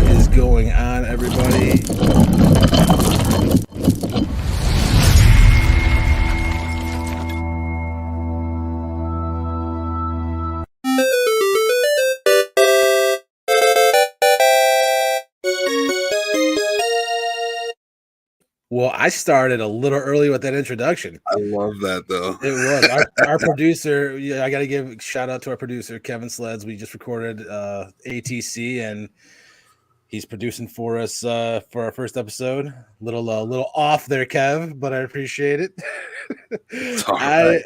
What is going on, everybody? Well, I started a little early with that introduction. I love that, though. It was our producer. Yeah, I got to give a shout out to our producer, Kevin Sleds. We just recorded ATC, and he's producing for us for our first episode. Little off there, Kev, but I appreciate it. Right.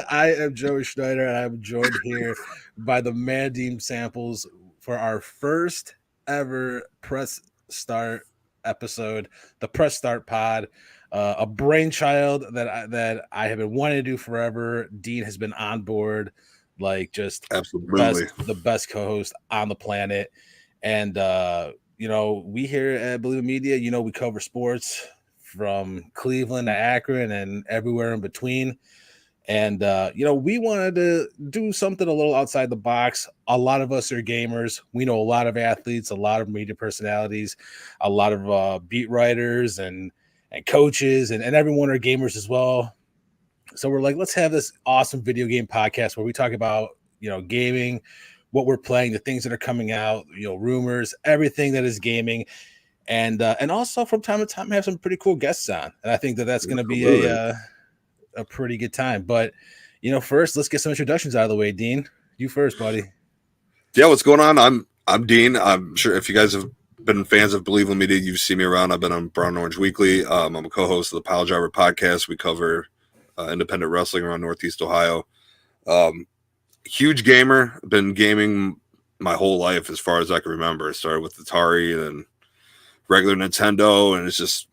I am Joey Schneider, and I'm joined here by the man Dean Samples for our first ever press start episode, the Press Start Pod, a brainchild that I have been wanting to do forever. Dean has been on board, like just absolutely the best co-host on the planet. And we here at Believe in Media, we cover sports from Cleveland to Akron and everywhere in between. And we wanted to do something a little outside the box. A lot of us are gamers. We know a lot of athletes, a lot of media personalities, a lot of beat writers and coaches, and everyone are gamers as well. So we're like, let's have this awesome video game podcast where we talk about gaming, what we're playing, the things that are coming out, rumors, everything that is gaming, and also from time to time have some pretty cool guests on. And I think that's going to be a pretty good time. But first, let's get some introductions out of the way. Dean, you first, buddy. Yeah, what's going on? I'm Dean. I'm sure if you guys have been fans of Believe in Media, you've seen me around. I've been on Brown Orange Weekly. I'm a co-host of the Pile Driver podcast. We cover independent wrestling around Northeast Ohio. Huge gamer. Been gaming my whole life as far as I can remember. I started with Atari and regular Nintendo, and it's just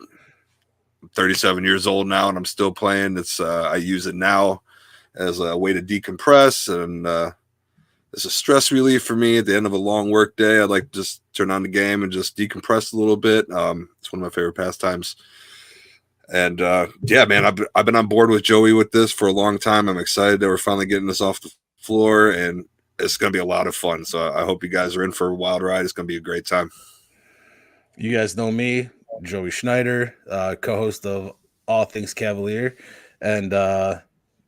37 years old now, and I'm still playing. It's I use it now as a way to decompress, and it's a stress relief for me at the end of a long work day. I'd like to just turn on the game and just decompress a little bit. It's one of my favorite pastimes. And yeah, man, I've been on board with Joey with this for a long time. I'm excited that we're finally getting this off the floor, and it's going to be a lot of fun. So I hope you guys are in for a wild ride. It's going to be a great time. You guys know me, Joey Schneider, co-host of All Things Cavalier, and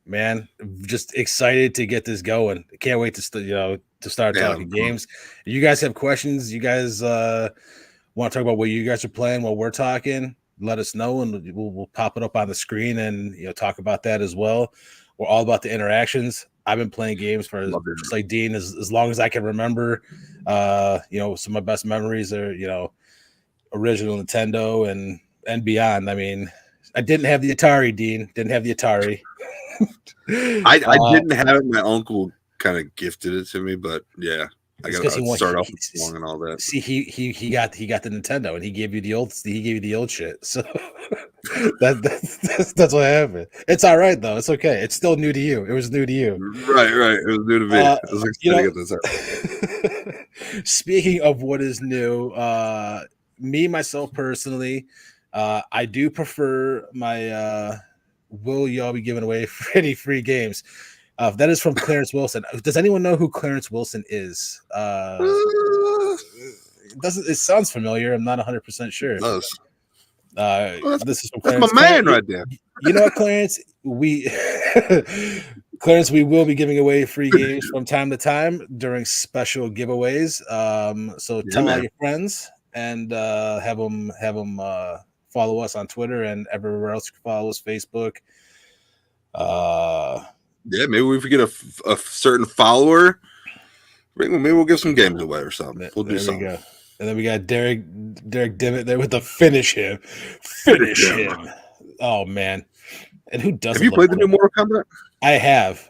man, just excited to get this going. Can't wait to start talking games. If you guys have questions, you guys want to talk about what you guys are playing while we're talking, let us know, and we'll pop it up on the screen and talk about that as well. We're all about the interactions. I've been playing games for just like Dean as long as I can remember. Some of my best memories are original Nintendo and beyond. I mean, I didn't have the Atari, Dean. Didn't have the Atari. I didn't have it. My uncle kind of gifted it to me, but yeah, I got to start off with long and all that. See, he got the Nintendo, and he gave you the old shit. So that's what happened. It's all right though. It's okay. It's still new to you. It was new to you. Right. It was new to me. I was excited to get this out. Speaking of what is new, myself personally, I do prefer my will y'all be giving away any free games? That is from Clarence Wilson. Does anyone know who Clarence Wilson is? It sounds familiar. I'm not 100% sure. This is from Clarence. That's my man right there. You know what, Clarence? Clarence, we will be giving away free games from time to time during special giveaways. So tell all your friends and have them follow us on Twitter and everywhere else. You can follow us, Facebook. Yeah, maybe if we get a certain follower, maybe we'll give some games away or something. We'll do something. Go. And then we got Derek Dimmitt there with the finish him. Finish him. Oh man. And who doesn't? Have you played the new Mortal Kombat? I have.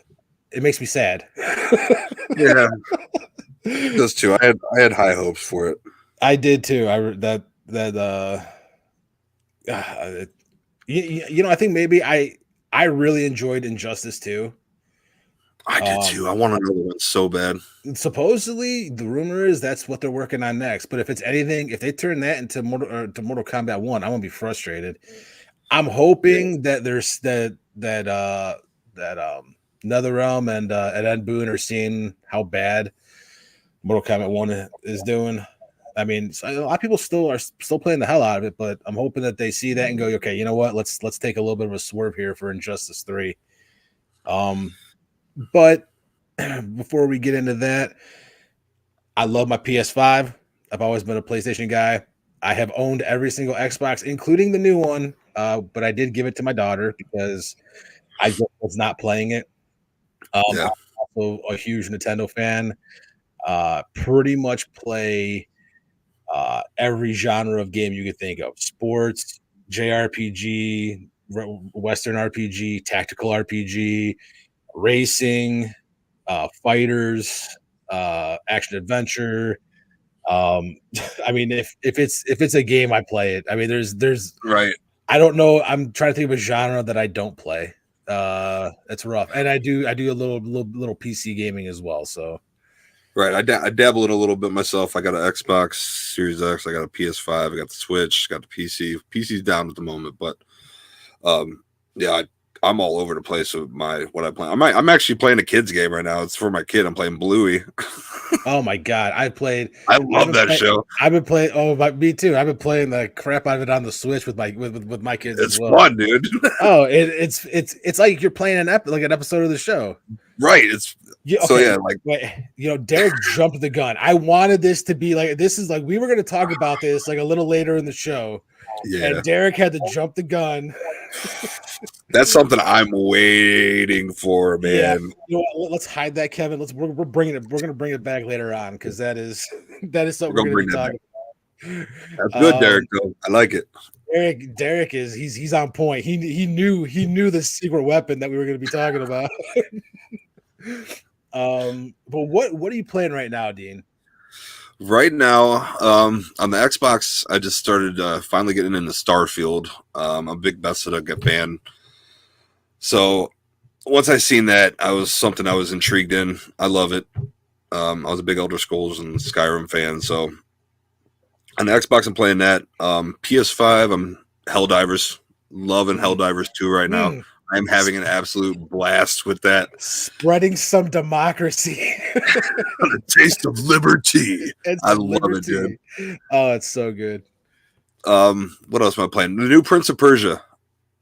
It makes me sad. Yeah. It does too. I had high hopes for it. I did too. I think maybe I really enjoyed Injustice 2. I did too. I want another one so bad. Supposedly, the rumor is that's what they're working on next. But if it's anything, if they turn that into Mortal Kombat 1, I'm gonna be frustrated. I'm hoping that there's that NetherRealm and Ed Boon are seeing how bad Mortal Kombat 1 is doing. I mean, a lot of people are still playing the hell out of it, but I'm hoping that they see that and go, okay, you know what? Let's take a little bit of a swerve here for Injustice 3. But before we get into that, I love my PS5. I've always been a PlayStation guy. I have owned every single Xbox, including the new one, but I did give it to my daughter because I just was not playing it. Yeah. I'm also a huge Nintendo fan. Pretty much play every genre of game you could think of: sports, JRPG, Western RPG, tactical RPG, racing, fighters, action adventure. I mean, if it's a game, I play it. I mean, there's Right. I don't know. I'm trying to think of a genre that I don't play. It's rough, and I do a little PC gaming as well. So Right. I dabble in a little bit myself. I got an Xbox Series X. I got a PS5. I got the Switch. Got the PC. PC's down at the moment, but yeah, I'm all over the place with what I play. I'm actually playing a kids game right now. It's for my kid. I'm playing Bluey. oh my god, I love that show. I've been playing. Oh, me too. I've been playing the crap out of it on the Switch with my kids. It's as well. fun, dude. Oh, it's like you're playing an episode of the show. Right. It's so yeah, like Derek jumped the gun. I wanted this to be like this is like we were going to talk about this like a little later in the show. Yeah. And Derek had to jump the gun. That's something I'm waiting for, man. Yeah. You know what, let's hide that, Kevin. We're bringing it. We're going to bring it back later on because that is something we're going to be talking about. That's good, Derek. Though. I like it. Derek is he's on point. He knew the secret weapon that we were going to be talking about. But what are you playing right now, Dean? Right now, on the Xbox, I just started finally getting into Starfield. I'm a big Bethesda fan. So once I seen that, I was intrigued in. I love it. I was a big Elder Scrolls and Skyrim fan. So on the Xbox, I'm playing that. PS5, I'm Helldivers. Loving Helldivers 2 right now. I'm having an absolute blast with that. Spreading some democracy. The taste of liberty. I love it, dude. Oh, it's so good. What else am I playing? The new Prince of Persia.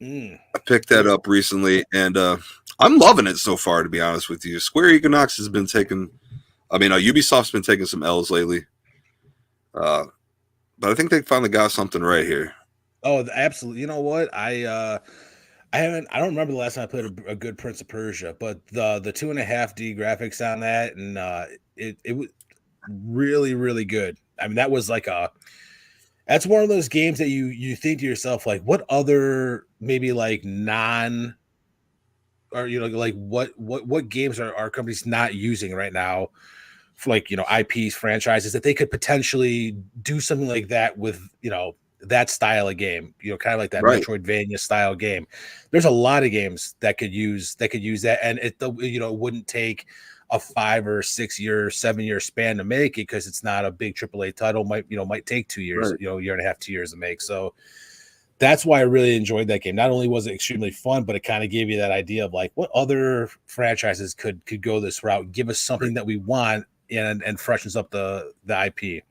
I picked that up recently, and I'm loving it so far, to be honest with you. Square Enix has been Ubisoft's been taking some L's lately. But I think they finally got something right here. Oh, absolutely. You know what? I don't remember the last time I played a good Prince of Persia, but the 2.5D graphics on that, and it was really, really good. I mean, that was like that's one of those games that you think to yourself, like, what other maybe like like what games are companies not using right now for, like, IPs, franchises, that they could potentially do something like that with, that style of game, kind of like that Metroidvania style game. There's a lot of games that could use that, and it wouldn't take a 5 or 6 year, 7 year span to make it, because it's not a big AAA title. Might take 2 years, year and a half, 2 years to make. So that's why I really enjoyed that game. Not only was it extremely fun, but it kind of gave you that idea of like what other franchises could go this route, give us something that we want, and freshens up the IP.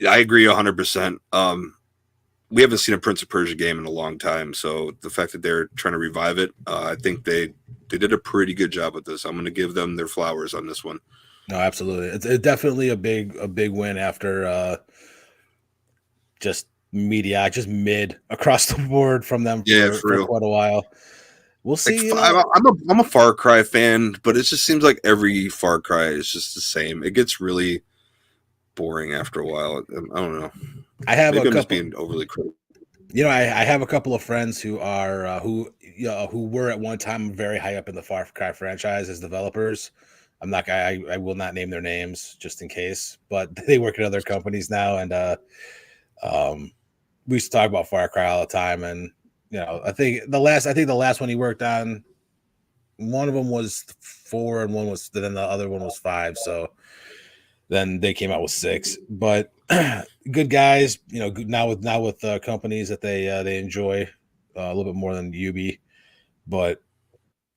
I agree 100%. We haven't seen a Prince of Persia game in a long time, so the fact that they're trying to revive it, I think they did a pretty good job with this. I'm going to give them their flowers on this one. No, absolutely. It's definitely a big win after just mid across the board from them for quite a while. We'll see. I'm a Far Cry fan, but it just seems like every Far Cry is just the same. It gets really boring after a while. I don't know. I have Maybe I'm just being overly critical. I have a couple of friends who are who were at one time very high up in the Far Cry franchise as developers. I will not name their names just in case, but they work at other companies now, and we used to talk about Far Cry all the time. And I think the last one he worked on, one of them was 4 and then the other one was 5. So then they came out with 6, but good guys, now with companies that they enjoy a little bit more than Ubi, but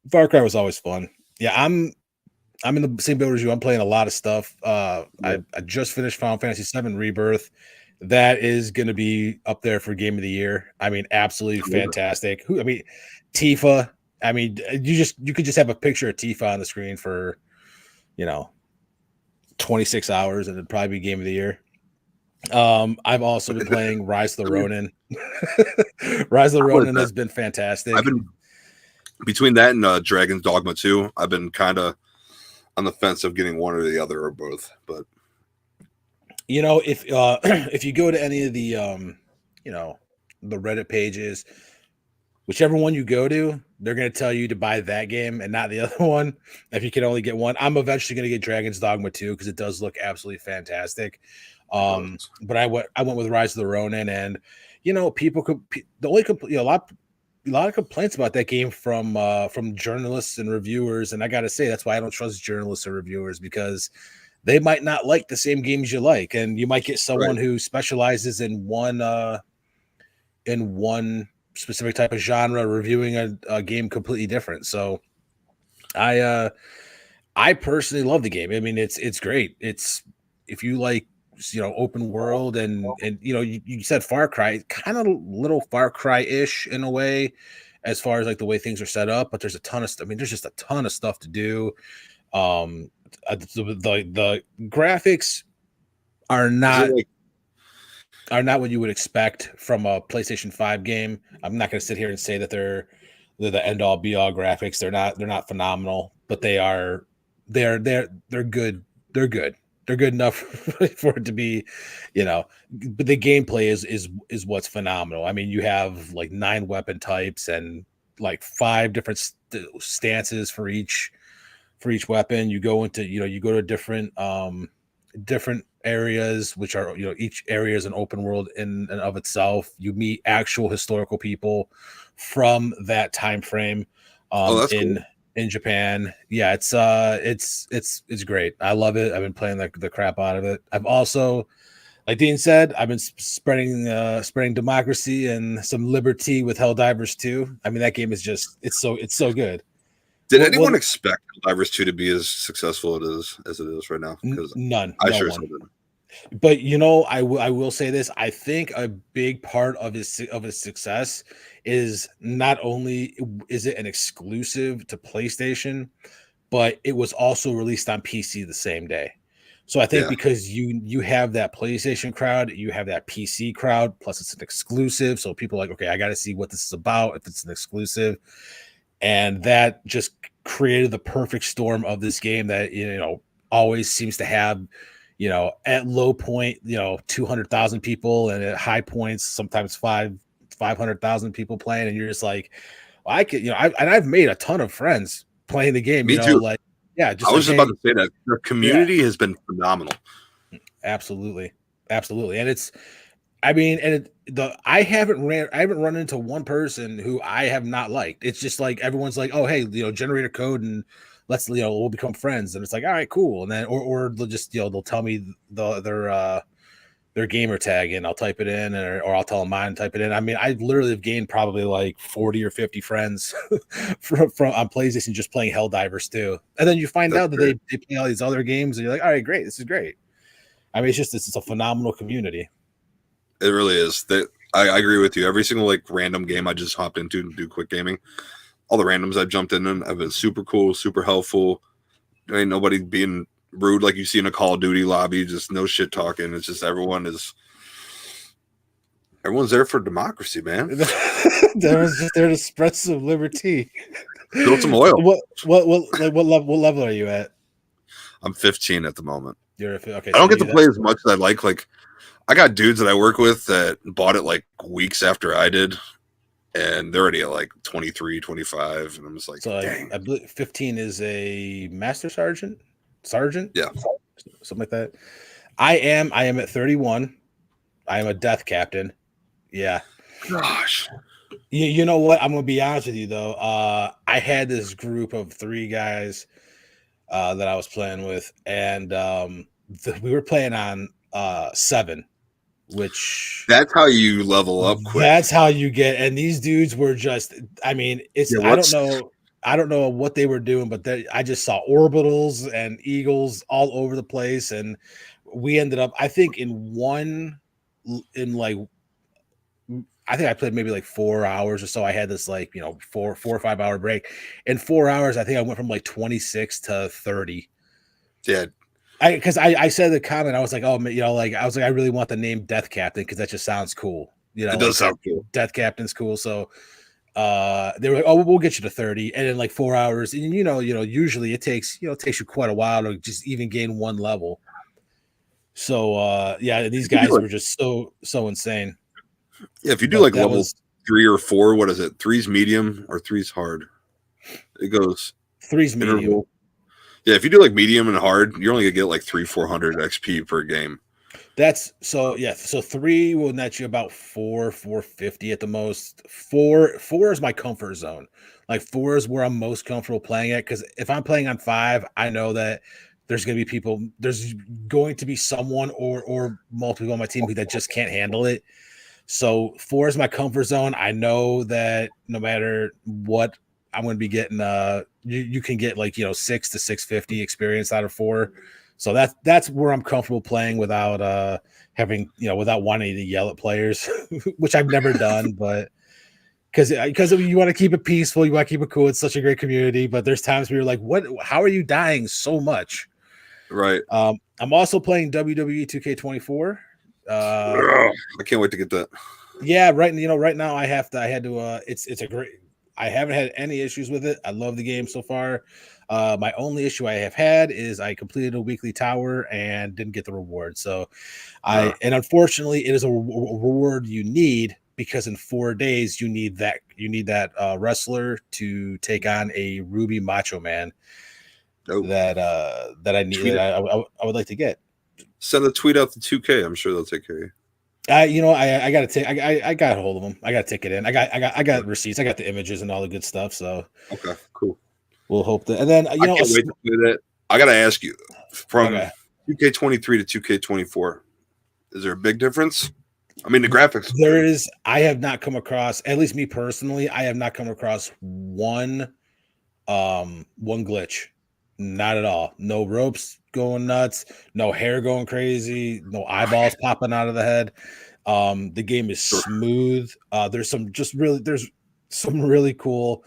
Far Cry was always fun. Yeah, I'm in the same boat as you. I'm playing a lot of stuff. Yeah. I just finished Final Fantasy VII Rebirth. That is going to be up there for Game of the Year. I mean, absolutely fantastic. I mean, Tifa. I mean, you could just have a picture of Tifa on the screen for, 26 hours, and it'd probably be Game of the Year. I've also been playing Rise of the Ronin. Rise of the Ronin has been fantastic. I've been between that and Dragon's Dogma 2. I've been kind of on the fence of getting one or the other or both. But if you go to any of the the Reddit pages, whichever one you go to, they're going to tell you to buy that game and not the other one. If you can only get one, I'm eventually going to get Dragon's Dogma 2 because it does look absolutely fantastic. But I went with Rise of the Ronin, and people could the only a lot of complaints about that game from journalists and reviewers, and I got to say that's why I don't trust journalists or reviewers, because they might not like the same games you like, and you might get someone who specializes in one specific type of genre reviewing a game completely different. So I personally love the game. I mean, it's great. It's, if you like open world and you said Far Cry, kind of little Far Cry-ish in a way as far as like the way things are set up, but there's just a ton of stuff to do. The graphics are not what you would expect from a PlayStation 5 game. I'm not going to sit here and say that they're the end all be all graphics. They're not phenomenal, but they're good. They're good. They're good enough for it to be, but the gameplay is what's phenomenal. I mean, you have like 9 weapon types and like 5 different stances for each weapon. You go into, you go to different areas, which are, each area is an open world in and of itself. You meet actual historical people from that time frame in Japan. Yeah, it's great. I love it. I've been playing the crap out of it. I've also, like Dean said, I've been spreading democracy and some liberty with Helldivers 2. I mean, that game is just it's so good. Did anyone expect Helldivers 2 to be as successful as it is right now? Because none. I sure didn't. But I will say this. I think a big part of his success is not only is it an exclusive to PlayStation, but it was also released on PC the same day. So I think because you have that PlayStation crowd, you have that PC crowd, plus it's an exclusive. So people are like, okay, I got to see what this is about if it's an exclusive. And that just created the perfect storm of this game that, always seems to have, at low point, 200,000 people, and at high points, sometimes 500,000 people playing. And you're just like, well, I could, I've made a ton of friends playing the game. Me too. Like, yeah, I was just about to say that the community has been phenomenal. Absolutely. And it's, I haven't run into one person who I have not liked. It's just like everyone's like, oh, hey, generate a code and let's, we'll become friends. And it's like, all right, cool. And then or they'll just they'll tell me their gamer tag and I'll type it in, or I'll tell them mine and type it in. I mean, I literally have gained probably like 40 or 50 friends from on PlayStation just playing Helldivers 2. And then you find out that they play all these other games and you're like, all right, great, this is great. I mean, it's a phenomenal community. It really is. I agree with you. Every single random game I just hopped into to do quick gaming, all the randoms I've jumped in have been super cool, super helpful. There ain't nobody being rude like you see in a Call of Duty lobby, just no shit talking. It's just everyone's there for democracy, man. Everyone's just there to spread some liberty. Build some oil. What level are you at? I'm 15 at the moment. You're okay. I don't get to play as much as I like. I got dudes that I work with that bought it weeks after I did, and they're already at 23, 25, and I'm just like, so dang. I believe 15 is a master sergeant, yeah, something like that. I am at 31. I am a death captain. Yeah. Gosh. You know what? I'm gonna be honest with you though. I had this group of 3 guys that I was playing with, and we were playing on 7. Which that's how you level up quick. That's how you get. And these dudes were just, I mean, it's I don't know I don't know what they were doing, but I just saw orbitals and eagles all over the place, and we ended up, I think, I think I played maybe like 4 hours or so. I had this like, 4 or 5 hour break. In 4 hours, I think I went from like 26 to 30. Yeah. Because I said in the comment, I was like, oh, I really want the name Death Captain because that just sounds cool. It does sound cool. Death Captain's cool. So they were like, oh, we'll get you to 30. And in like 4 hours, and usually it takes you quite a while to just even gain one level. So these guys were just so insane. Yeah, if you do level 3 or 4, what is it? 3's medium or 3's hard? It goes 3's medium. Interval. Yeah, if you do medium and hard, you're only gonna get 300-400 XP per game. That's so 3 will net you about 450 at the most. Four is my comfort zone. 4 is where I'm most comfortable playing at, because if I'm playing on 5, I know that there's going to be someone or multiple on my team that just can't handle it. So 4 is my comfort zone. I know that no matter what, I'm going to be getting you can get 6 to 650 experience out of 4. So that's where I'm comfortable playing without having without wanting to yell at players, which I've never done, but because you want to keep it peaceful, you want to keep it cool. It's such a great community, but there's times where you're like, what? How are you dying so much? Right. I'm also playing WWE 2K24. I can't wait to get that. Yeah, right now I had to it's a great, I haven't had any issues with it. I love the game so far. My only issue I have had is I completed a weekly tower and didn't get the reward. So and unfortunately it is a reward you need, because in 4 days you need that wrestler to take on a Ruby Macho Man that I need, that I would like to get. Send a tweet out to 2K. I'm sure they'll take care of you. I got to take. I got a hold of them. I got to take it in. I got receipts. I got the images and all the good stuff. So okay, cool. We'll hope that. And then I can't wait to play that. I got to ask you, from 2K23 to 2K24, is there a big difference? I mean, the graphics. There is. I have not come across, at least me personally, I have not come across one glitch. Not at all. No ropes going nuts, no hair going crazy, no eyeballs popping out of the head. The game is smooth. There's some really cool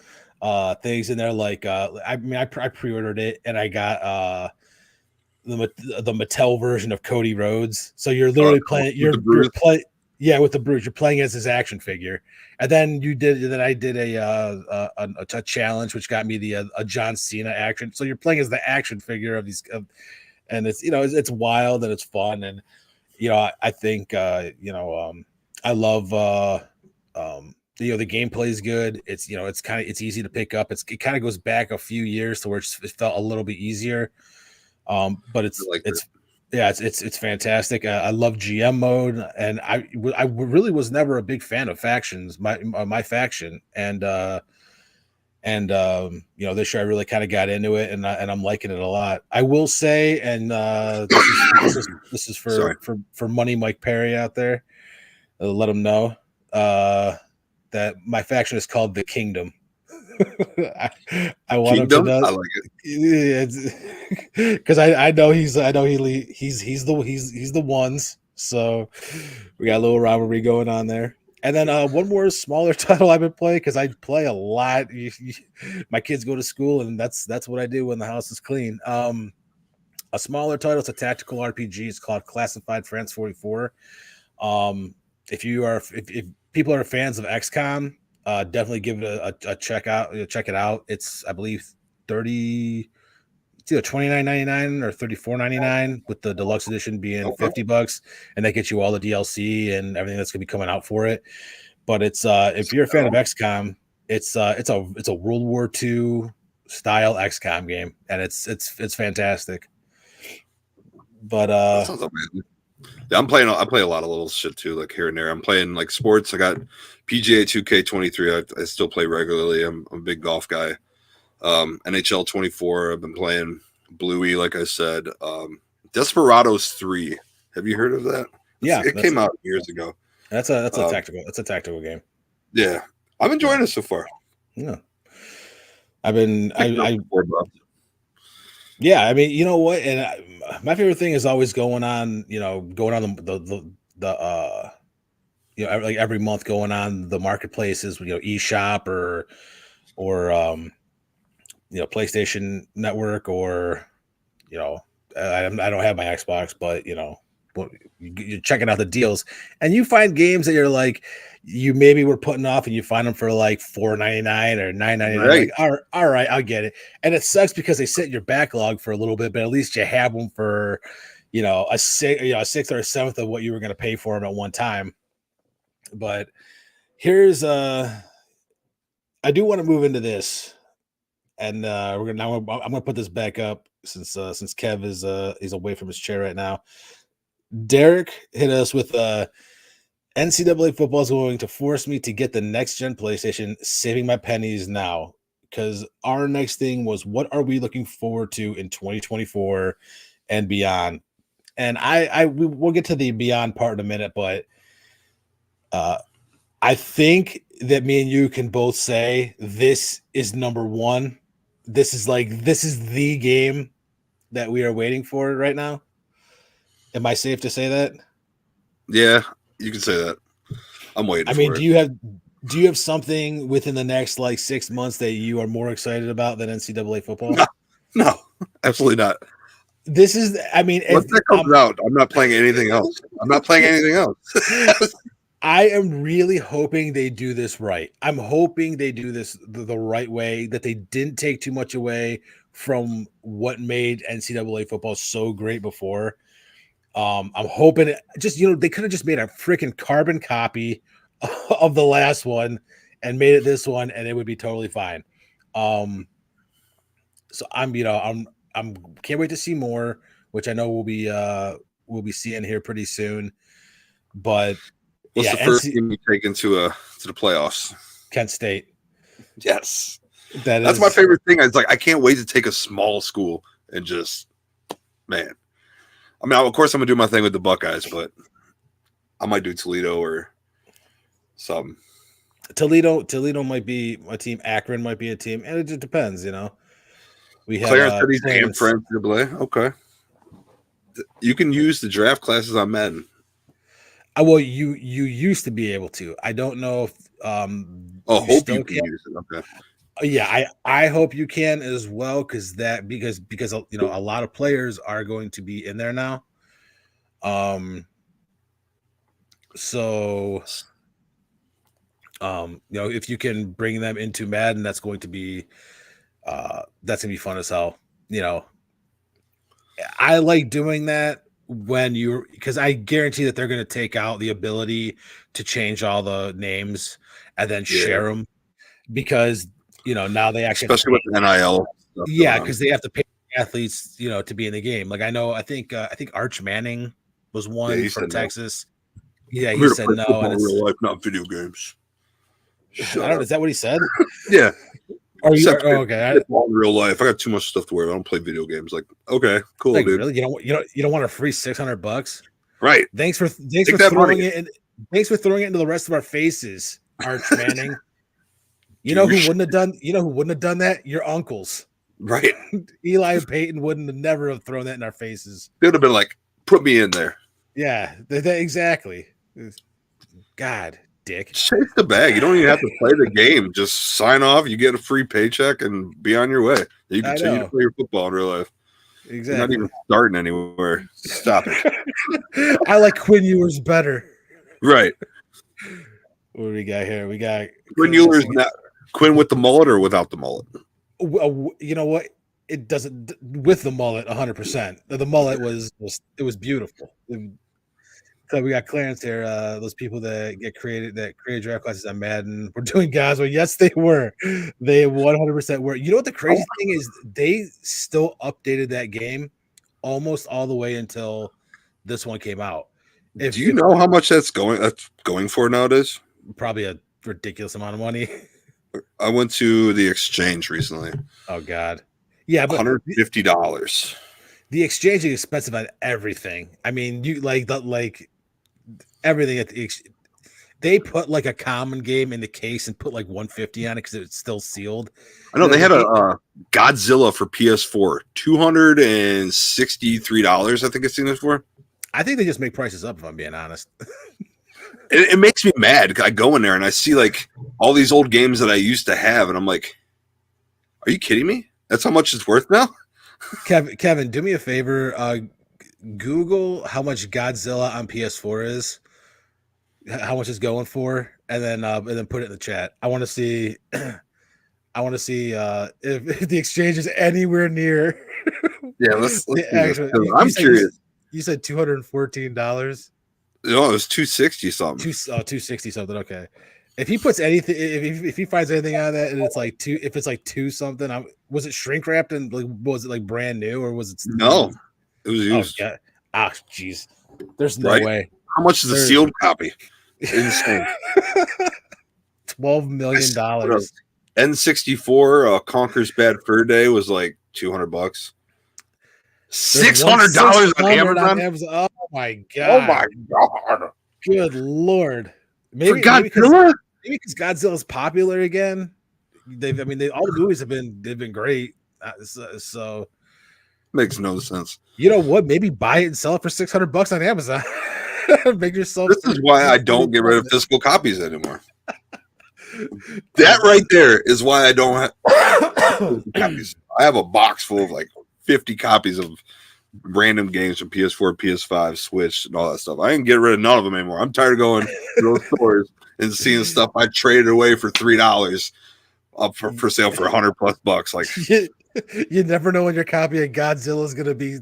things in there. I pre-ordered it and I got the Mattel version of Cody Rhodes. So you're literally playing with the Bruce. You're playing as his action figure. And then I did a challenge which got me a John Cena action. So you're playing as the action figure of these and it's it's wild and it's fun, and I think I love the gameplay is good. It's it's easy to pick up. It kind of goes back a few years to where it felt a little bit easier. But it's fantastic. I love GM mode, and I really was never a big fan of factions. My faction, and this year I really kind of got into it, and I'm liking it a lot. I will say, and this is for Money Mike Perry out there. Let him know that my faction is called the Kingdom. I want Kingdom? him to know. I like it because I know he's the ones. So we got a little rivalry going on there. And then one more smaller title I've been playing, because I play a lot. My kids go to school, and that's what I do when the house is clean. A smaller title, it's a tactical RPG. It's called Classified France 44. If people are fans of XCOM, definitely give it a check out. Check it out. It's, I believe, it's either $29.99 or $34.99, with the deluxe edition being $50, and that gets you all the DLC and everything that's gonna be coming out for it. But it's if you're a fan of XCOM, it's a World War II style XCOM game, and it's fantastic. But that sounds amazing. Yeah, I play a lot of little shit too, like here and there. I'm playing sports. I got PGA 2K23. I still play regularly. I'm a big golf guy. NHL 24. I've been playing Bluey, like I said. Desperados 3. Have you heard of that? Yeah, it came out years ago. That's a tactical game. Yeah, I'm enjoying it so far. Yeah. I've been, I yeah, I mean, you know what? And my favorite thing is always going on, going on like every month going on the marketplaces, eShop or PlayStation Network or, I don't have my Xbox, but you're checking out the deals and you find games that you're like, you maybe were putting off and you find them for like $4.99 or $9.99. Right. Like, all right, I'll get it. And it sucks because they sit in your backlog for a little bit, but at least you have them for, a sixth or a seventh of what you were going to pay for them at one time. But here's I do want to move into this, and I'm gonna put this back up since Kev is he's away from his chair right now. Derek hit us with NCAA football is going to force me to get the next gen PlayStation, saving my pennies now. Because our next thing was, what are we looking forward to in 2024 and beyond? And we'll get to the beyond part in a minute, but I think that me and you can both say this is number one. This is the game that we are waiting for right now. Am I safe to say that? Yeah, you can say that. I'm waiting. I mean, do you have something within the next like 6 months that you are more excited about than NCAA football? No, absolutely not. This is, I mean, once that comes out, I'm not playing anything else. I am really hoping they do this right. I'm hoping they do this the right way, that they didn't take too much away from what made NCAA football so great before. I'm hoping they could have just made a freaking carbon copy of the last one and made it this one, and it would be totally fine. So I'm can't wait to see more, which I know we'll be seeing here pretty soon. But what's the first team you take into the playoffs? Kent State. Yes, that's my favorite thing. It's like I can't wait to take a small school and just, man. I mean, of course, I'm gonna do my thing with the Buckeyes, but I might do Toledo or something. Toledo might be a team. Akron might be a team, and it just depends, We have Clarence said he's game for NCAA. Okay, you can use the draft classes on Madden. Well, you used to be able to. I don't know if hope you can use it. Okay. Yeah, I hope you can as well, because a lot of players are going to be in there now. So if you can bring them into Madden, that's going to be fun as hell. I like doing that because I guarantee that they're going to take out the ability to change all the names and then share them, because now they actually, especially with the NIL. Because they have to pay athletes, to be in the game. Like I think Arch Manning was one from Texas. No. Yeah, he said no. And it's real life, not video games. Is that what he said? Yeah. Are you okay? In real life, I got too much stuff to wear. I don't play video games. Like, okay, cool, dude. Really? You don't want a free $600? Right. Thanks for throwing it. Thanks for throwing it into the rest of our faces, Arch Manning. Who wouldn't have done that? Your uncles. Right. Eli and Peyton wouldn't have never have thrown that in our faces. They would have been like, put me in there. Yeah, exactly. God, dick. Chase the bag. You don't even have to play the game. Just sign off. You get a free paycheck and be on your way. You continue to play your football in real life. Exactly. You're not even starting anywhere. Stop it. I like Quinn Ewers better. Right. What do we got here? We got Quinn Ewers. Quinn with the mullet or without the mullet? You know what? It doesn't with the mullet 100%. The mullet was beautiful. So we got Clarence here. Those people that created draft classes on Madden were doing guys. Well, yes, they were. They 100% were. You know what the crazy thing is? They still updated that game almost all the way until this one came out. Do you know how much that's going for nowadays? Probably a ridiculous amount of money. I went to the exchange recently. Oh God, yeah, but $150. The exchange is expensive on everything. I mean, you like everything at the they put like a common game in the case and put like 150 on it because it's still sealed. I know they had a Godzilla for PS4, $263. I think it's seen it for. I think they just make prices up, if I'm being honest. It makes me mad. I go in there and I see like all these old games that I used to have, and I'm like, "Are you kidding me? That's how much it's worth now?" Kevin, do me a favor. Google how much Godzilla on PS4 is, how much it's going for, and then put it in the chat. I want to see. I want to see if the exchange is anywhere near. Yeah, let's I'm curious. You said $214. No, it was 260 something. 260 something. Okay. If he puts anything, if he finds anything out of that, and it's like if it's like two something, was it shrink wrapped and like was it like brand new or was it? No, it was used. Oh, jeez. There's no way. How much is a sealed copy? Insane. $12 million. N64 Conker's Bad Fur Day was like $200. $600 on Amazon. Oh my god! Oh my god! Good lord! Maybe Godzilla. Maybe because Godzilla's popular again. All the movies have been great. So makes no sense. You know what? Maybe buy it and sell it for $600 on Amazon. Make yourself. This is why I don't get rid of physical copies anymore. That right there is why I don't have copies. I have a box full of like 50 copies of random games from PS4, PS5, Switch, and all that stuff. I ain't get rid of none of them anymore. I'm tired of going to those stores and seeing stuff I traded away for $3 up for sale for $100+ Like you never know when your copy of Godzilla is going to be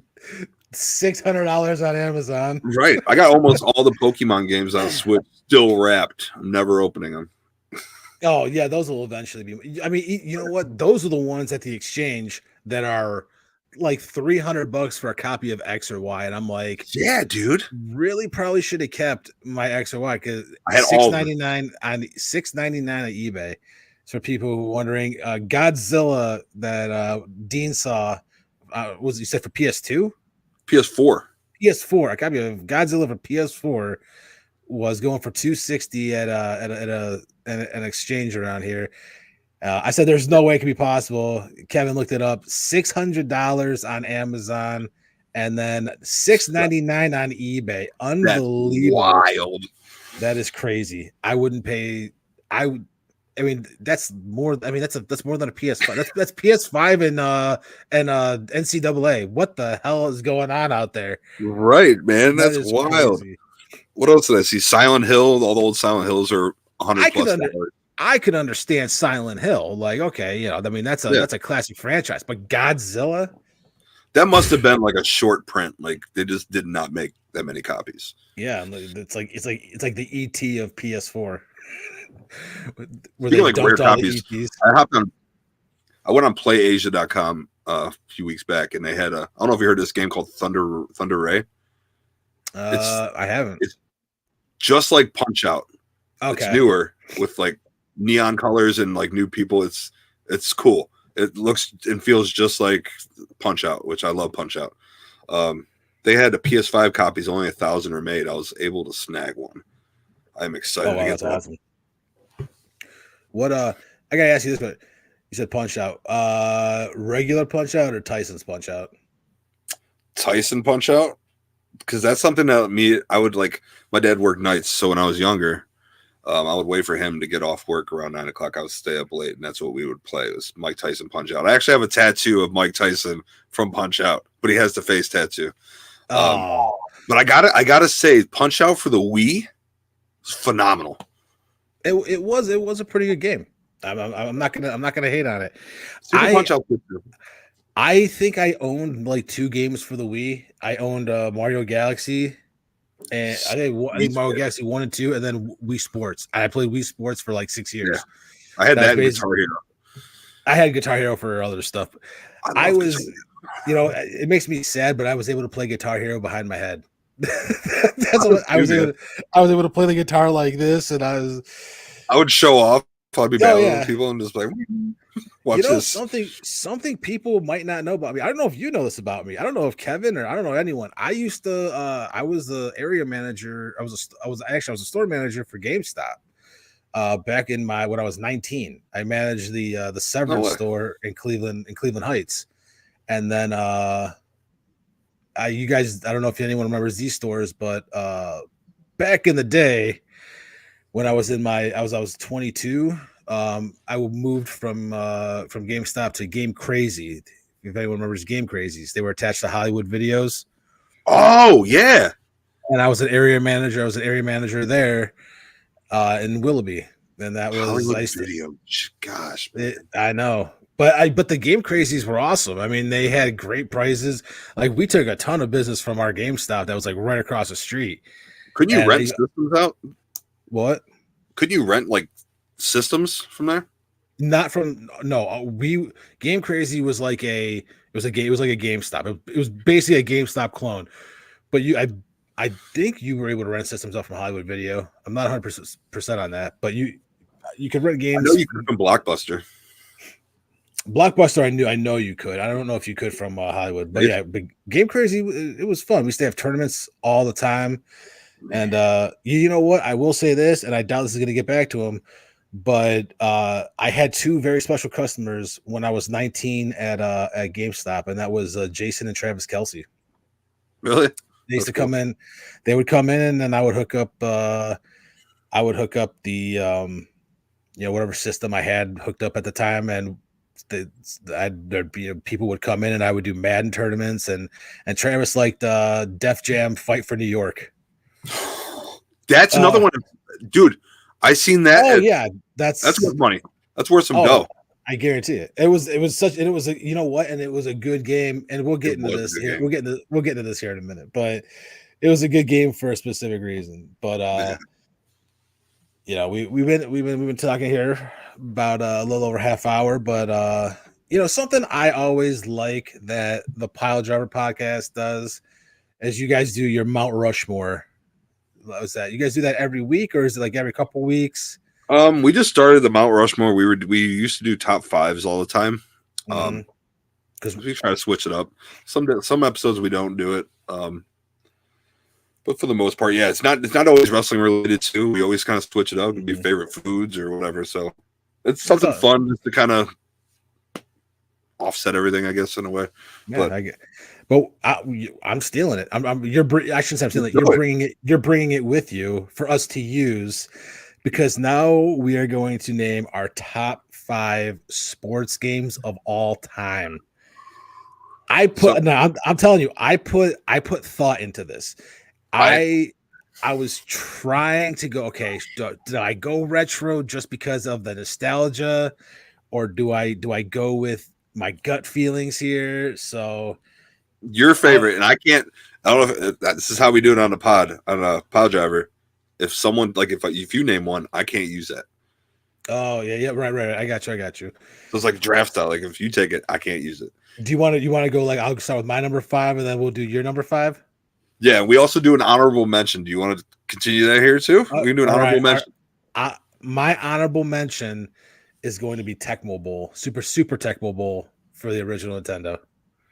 $600 on Amazon. Right. I got almost all the Pokemon games on Switch still wrapped. I'm never opening them. Oh yeah, those will eventually be. I mean, you know what? Those are the ones at the exchange that are like $300 for a copy of X or Y, and I'm like, yeah, dude, really probably should have kept my X or Y because I had $6.99 on $6.99 on eBay. So for people who are wondering, Godzilla that Dean saw was you said for PS2, PS4, a copy of Godzilla for PS4 was going for $260 at an exchange around here. I said there's no way it could be possible. Kevin looked it up. $600 on Amazon and then $6.99 on eBay. Unbelievable. That's wild. That is crazy. I wouldn't pay. I mean, that's more. I mean, that's more than a PS5. That's PS5 and NCAA. What the hell is going on out there? Right, man. That's wild. Crazy. What else did I see? Silent Hill. All the old Silent Hills are $100+. I could understand Silent Hill. Like, okay, you know, I mean, that's a classic franchise. But Godzilla, that must have been like a short print. Like they just did not make that many copies. Yeah, it's like the ET of PS4. Where they like rare copies. I went on PlayAsia.com a few weeks back, and they had I don't know if you heard this game called Thunder Ray. I haven't. It's just like Punch Out. Okay. It's newer with like neon colors and like new people. It's cool. It looks and feels just like Punch Out, which I love Punch Out. They had the PS5 copies, only 1,000 were made. I was able to snag one. I'm excited to get that. Awesome. What I gotta ask you this, but you said Punch Out. Regular Punch Out or Tyson's Punch Out? Tyson Punch Out? Because that's something that I would like. My dad worked nights, so when I was younger, I would wait for him to get off work around 9 o'clock. I would stay up late, and that's what we would play. It was Mike Tyson Punch Out. I actually have a tattoo of Mike Tyson from Punch Out, but he has the face tattoo. But I gotta say, Punch Out for the Wii was phenomenal. It was a pretty good game. I'm not gonna hate on it. Punch Out. I think I owned like 2 games for the Wii. I owned Mario Galaxy, and I think Mario Galaxy 1 and 2, and then Wii Sports. I played Wii Sports for like 6 years. Yeah. I had that Guitar Hero. I had Guitar Hero for other stuff. I was, you know, it makes me sad, but I was able to play Guitar Hero behind my head. That's what I was able to play the guitar like this, and I would show off. I'd be battling with people and just like, Watch this. Something people might not know about me. I don't know if you know this about me. I don't know if Kevin or I don't know anyone. I used to I was the area manager. I was a store manager for GameStop. Back in when I was 19. I managed the Severance store in Cleveland Heights. And then you guys, I don't know if anyone remembers these stores, but back in the day when I was I was 22, I moved from GameStop to Game Crazy. If anyone remembers Game Crazies, they were attached to Hollywood Videos. Oh yeah. And I was an area manager. I was an area manager there in Willoughby. And that was Hollywood Video. Gosh, man. I know. But the Game Crazies were awesome. I mean, they had great prices. Like we took a ton of business from our GameStop that was like right across the street. Couldn't you rent systems out? What? Could you rent like systems from there? Not from Game Crazy was like it was like a GameStop. It was basically a GameStop clone. But I think you were able to rent systems out from Hollywood Video. I'm not 100% on that, but you could rent games. I know you could from Blockbuster. Blockbuster, I know you could. I don't know if you could from Hollywood, but yeah, Game Crazy, it was fun. We used to have tournaments all the time, and you know what? I will say this, and I doubt this is going to get back to him, but I had two very special customers when I was 19 at GameStop, and that was Jason and Travis Kelsey. Really? They used to come in. They would come in, and I would hook up. I would hook up the whatever system I had hooked up at the time, and there'd be people would come in, and I would do Madden tournaments, and Travis liked Def Jam Fight for New York. That's another one, dude. I seen that. Oh yeah, that's worth money. That's worth some dough. I guarantee it. It was you know what, and it was a good game, and we'll get into this here. We'll get into this here in a minute, but it was a good game for a specific reason. But we've been talking here about a little over half hour, but something I always like that the Pile Driver podcast does is you guys do your Mount Rushmore. What was that? You guys do that every week, or is it like every couple weeks? We just started the Mount Rushmore. We used to do top fives all the time. Because we try to switch it up. Some episodes we don't do it. But for the most part, yeah, it's not always wrestling related too. We always kind of switch it up and be favorite foods or whatever. So it's something fun just to kind of offset everything, I guess, in a way. Yeah, I get. But I'm stealing it. I shouldn't say I'm stealing it. You're bringing it with you for us to use, because now we are going to name our top 5 sports games of all time. I'm telling you, I put thought into this. I was trying to go, okay, did I go retro just because of the nostalgia, or do I go with my gut feelings here? So your favorite, and I don't know if this is how we do it on the pod, on a Pile Driver. If someone if you name one, I can't use that. Oh yeah, right. I got you. So it's like draft style. Like if you take it, I can't use it. Do you want to go like, I'll start with my number 5 and then we'll do your number 5? Yeah, we also do an honorable mention. Do you want to continue that here too? We can do an honorable mention. My honorable mention is going to be Tecmo Bowl, Super Tecmo Bowl for the original Nintendo.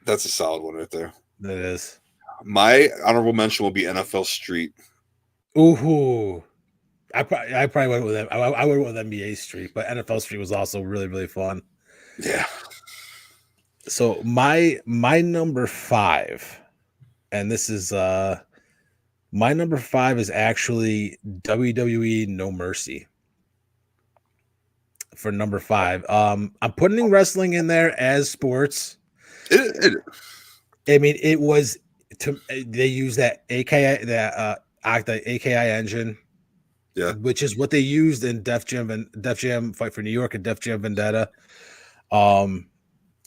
That's a solid one right there. It is. My honorable mention will be NFL Street. Ooh, I probably went with them. I went with NBA Street, but NFL Street was also really, really fun. Yeah. So my number 5, and this is my number 5 is actually WWE No Mercy for number 5. I'm putting wrestling in there as sports. I mean, it was they use that AKI the AKI engine, yeah, which is what they used in Def Jam Fight for New York and Def Jam Vendetta.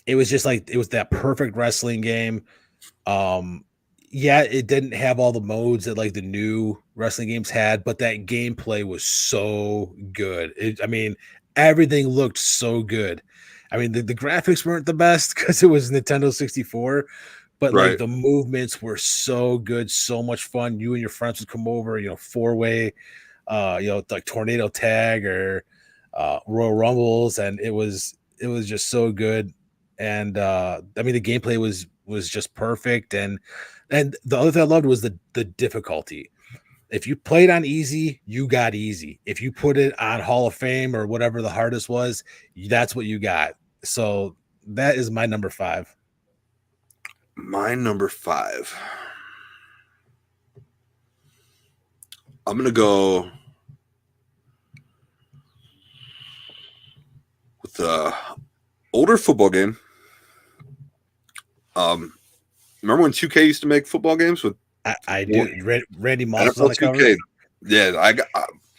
It was just like, it was that perfect wrestling game. Yeah, it didn't have all the modes that like the new wrestling games had, but that gameplay was so good. I mean, everything looked so good. I mean, the graphics weren't the best because it was Nintendo 64, but like the movements were so good, so much fun. You and your friends would come over, 4-way, like tornado tag or Royal Rumbles, and it was was just so good. And I mean, the gameplay was just perfect. And the other thing I loved was the difficulty. If you played on easy, you got easy. If you put it on Hall of Fame or whatever the hardest was, that's what you got. So that is my number 5. My number 5. I'm gonna go with the older football game. Remember when 2K used to make football games with? I do. Randy Moss was NFL on the cover. 2K. Yeah, I got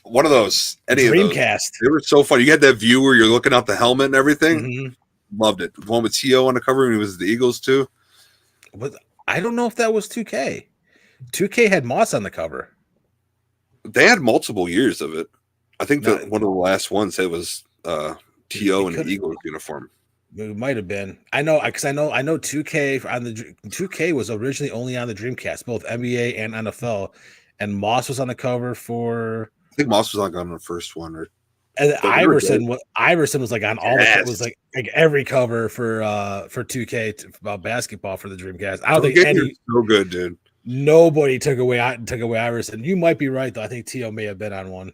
one of those. Any Dreamcast. Of those. They were so fun. You had that view where you're looking out the helmet and everything. Mm-hmm. Loved it. The one with T.O. on the cover when he was the Eagles too. But I don't know if that was 2K. 2K had Moss on the cover. They had multiple years of it. I think that one of the last ones it was T.O. in the Eagles uniform. It might have been. I know 2K on the 2K was originally only on the Dreamcast, both NBA and NFL, and Moss was on the cover for. I think Moss was like on the first one, or and Iverson was like on all the was like every cover for 2K about basketball for the Dreamcast. I don't think any so good, dude. Nobody took away Iverson. You might be right though. I think T.O. may have been on one.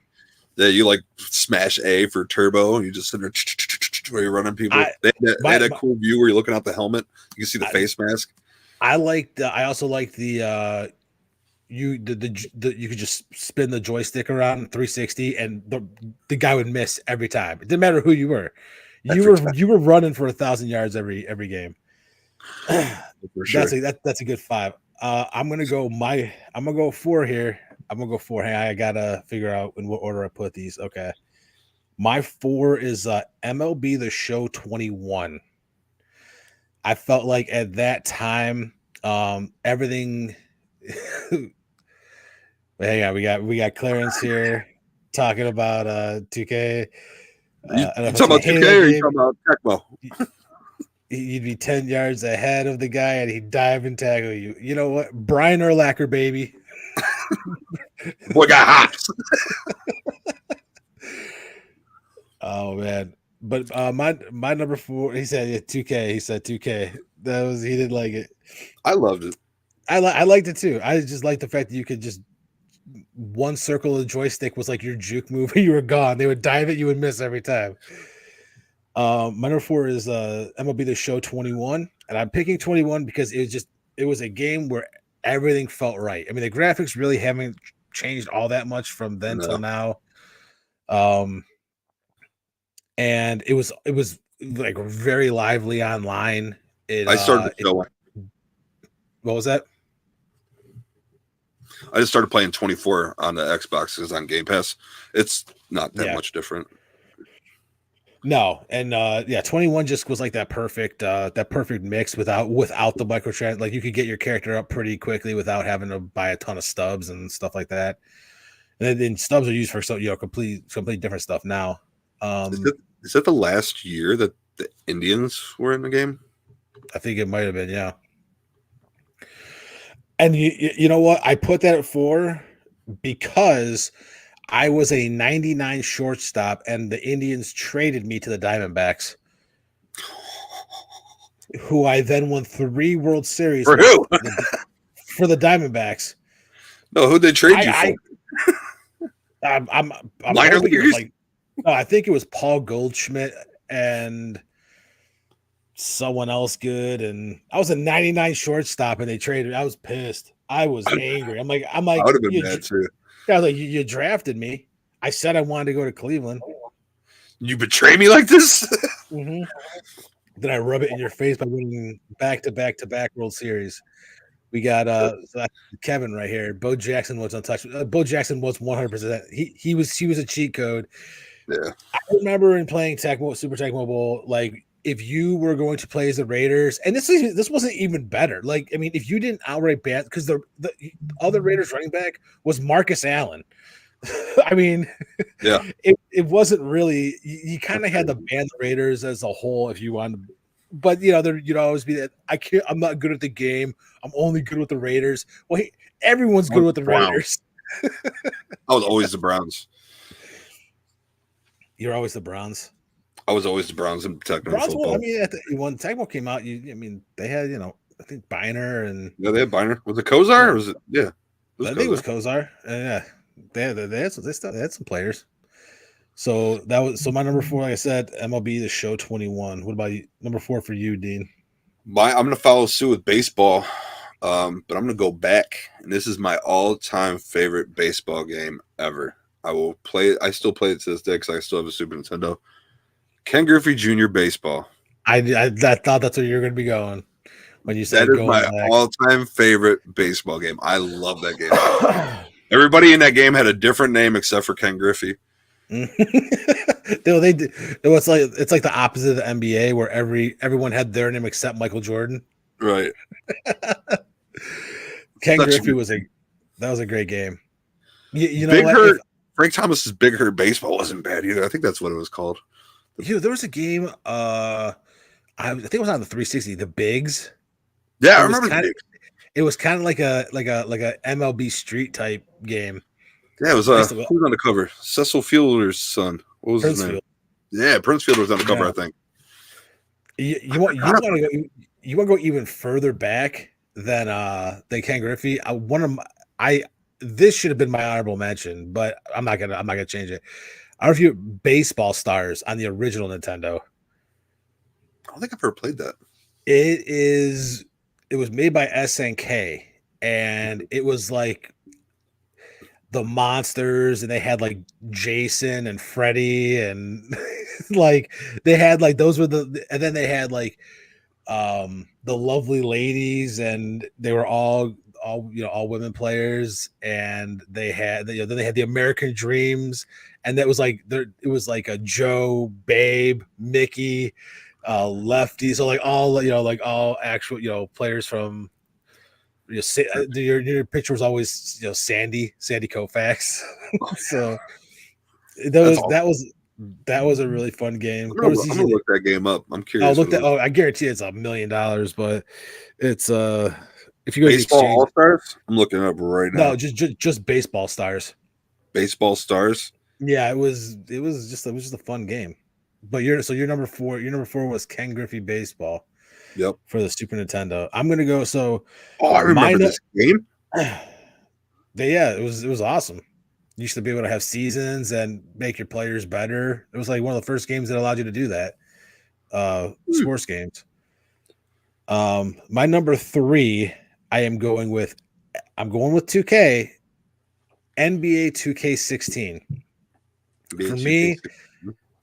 Yeah, you like smash A for turbo. You just sit there where you're running people. They had a cool view where you're looking out the helmet. You can see the face mask. I also liked the you could just spin the joystick around 360 and the guy would miss every time. It didn't matter who you were. You were running for 1,000 yards every game. For sure. That's a good 5. I'm gonna go 4 here. I'm gonna go 4. Hey, I gotta figure out in what order I put these. Okay. My 4 is MLB The Show 21. I felt like at that time, everything. Hang on, we got Clarence here talking about 2K. You talking about 2K or you talking about Tecmo? You'd be 10 yards ahead of the guy and he'd dive and tackle you. You know what? Brian Urlacher, baby. Boy got hops. Oh man. But my number 4, he said 2K. He said 2K. He didn't like it. I loved it. I liked it too. I just liked the fact that you could just one circle of the joystick was like your juke move. You were gone. They would dive it, you would miss every time. My number 4 is MLB The Show 21, and I'm picking 21 because it was a game where everything felt right. I mean, the graphics really haven't changed all that much from then till now. And it was like very lively online. I started the show. What was that? I just started playing 24 on the Xbox because on Game Pass. It's not that much different. No, and 21 just was like that perfect mix without the microtrans. Like you could get your character up pretty quickly without having to buy a ton of stubs and stuff like that. And then stubs are used for complete different stuff now. Is that the last year that the Indians were in the game? I think it might have been, yeah. And you know what? I put that at 4 because I was a 99 shortstop, and the Indians traded me to the Diamondbacks, who I then won 3 World Series for who? For the Diamondbacks. No, who'd they trade you for? I'm minor leaguers. I think it was Paul Goldschmidt and someone else good, and I was a 99 shortstop, and they traded. I was pissed. I was angry. I'm like, I would have been mad too. Yeah, like you drafted me. I said I wanted to go to Cleveland. You betray me like this? Mm-hmm. Then I rub it in your face by winning back-to-back World Series. We got Kevin right here. Bo Jackson was untouched. Bo Jackson was 100%. He was a cheat code. Yeah, I remember in playing Super Tecmo Bowl, like if you were going to play as the Raiders, and this wasn't even better. Like, I mean, if you didn't outright ban, because the other Raiders running back was Marcus Allen. I mean, yeah, it wasn't really. You kind of had to ban the Raiders as a whole if you wanted. But you'd always be that I'm not good at the game. I'm only good with the Raiders. Well, everyone's good with the Raiders. I was always the Browns. You're always the Browns. I was always the Browns in technical Browns. Well, I football. mean, when Tech Ball came out, they had I think Biner and Yeah, they had Biner. Was it Kozar or was it? Yeah, it was I think it was Kozar. Kozar. Yeah, they had some players. So that was my number 4. Like I said, MLB The Show 21. What about you? Number 4 for you, Dean? I'm going to follow suit with baseball, but I'm going to go back, and this is my all-time favorite baseball game ever. I will play it. I still play it to this day because I still have a Super Nintendo. Ken Griffey Jr. Baseball. I thought that's where you were going to be going when you said That is going my back. all-time favorite baseball game. I love that game. Everybody in that game had a different name except for Ken Griffey. They did. It's like the opposite of the NBA where everyone had their name except Michael Jordan. Right. Ken Griffey was a great game. You know Big what? Hurt, Frank Thomas's Big Hurt Baseball wasn't bad either. I think that's what it was called. There was a game. I think it was on the 360. The Bigs. Yeah, I remember the Bigs. It was kind of like a MLB Street type game. Yeah, it was who was on the cover? Cecil Fielder's son. What was his name? Yeah, Prince Fielder was on the cover, I think. You want to go even further back than Ken Griffey. This should have been my honorable mention, but I'm not gonna change it. I review Baseball Stars on the original Nintendo. I don't think I've ever played that. It was made by SNK, and it was like the monsters, and they had like Jason and Freddy, and like they had like those were and then they had like the lovely ladies, and they were all women players, and they had then they had the American Dreams, and that was like it was like a Joe, Babe, Mickey, Lefty, so like all actual players from your picture was always Sandy Koufax. So that was a really fun game. I'm gonna look that game up. I'm curious. I guarantee it's $1 million, but it's if you go Baseball All Stars, I'm looking it up right now. No, just Baseball Stars. Baseball Stars. Yeah, it was just a fun game. But your number 4. Your number 4 was Ken Griffey Baseball. Yep. For the Super Nintendo. I'm gonna go. So I remember this game. It was awesome. You used to be able to have seasons and make your players better. It was like one of the first games that allowed you to do that. Sports games. My number 3, I'm going with 2K, NBA 2K16.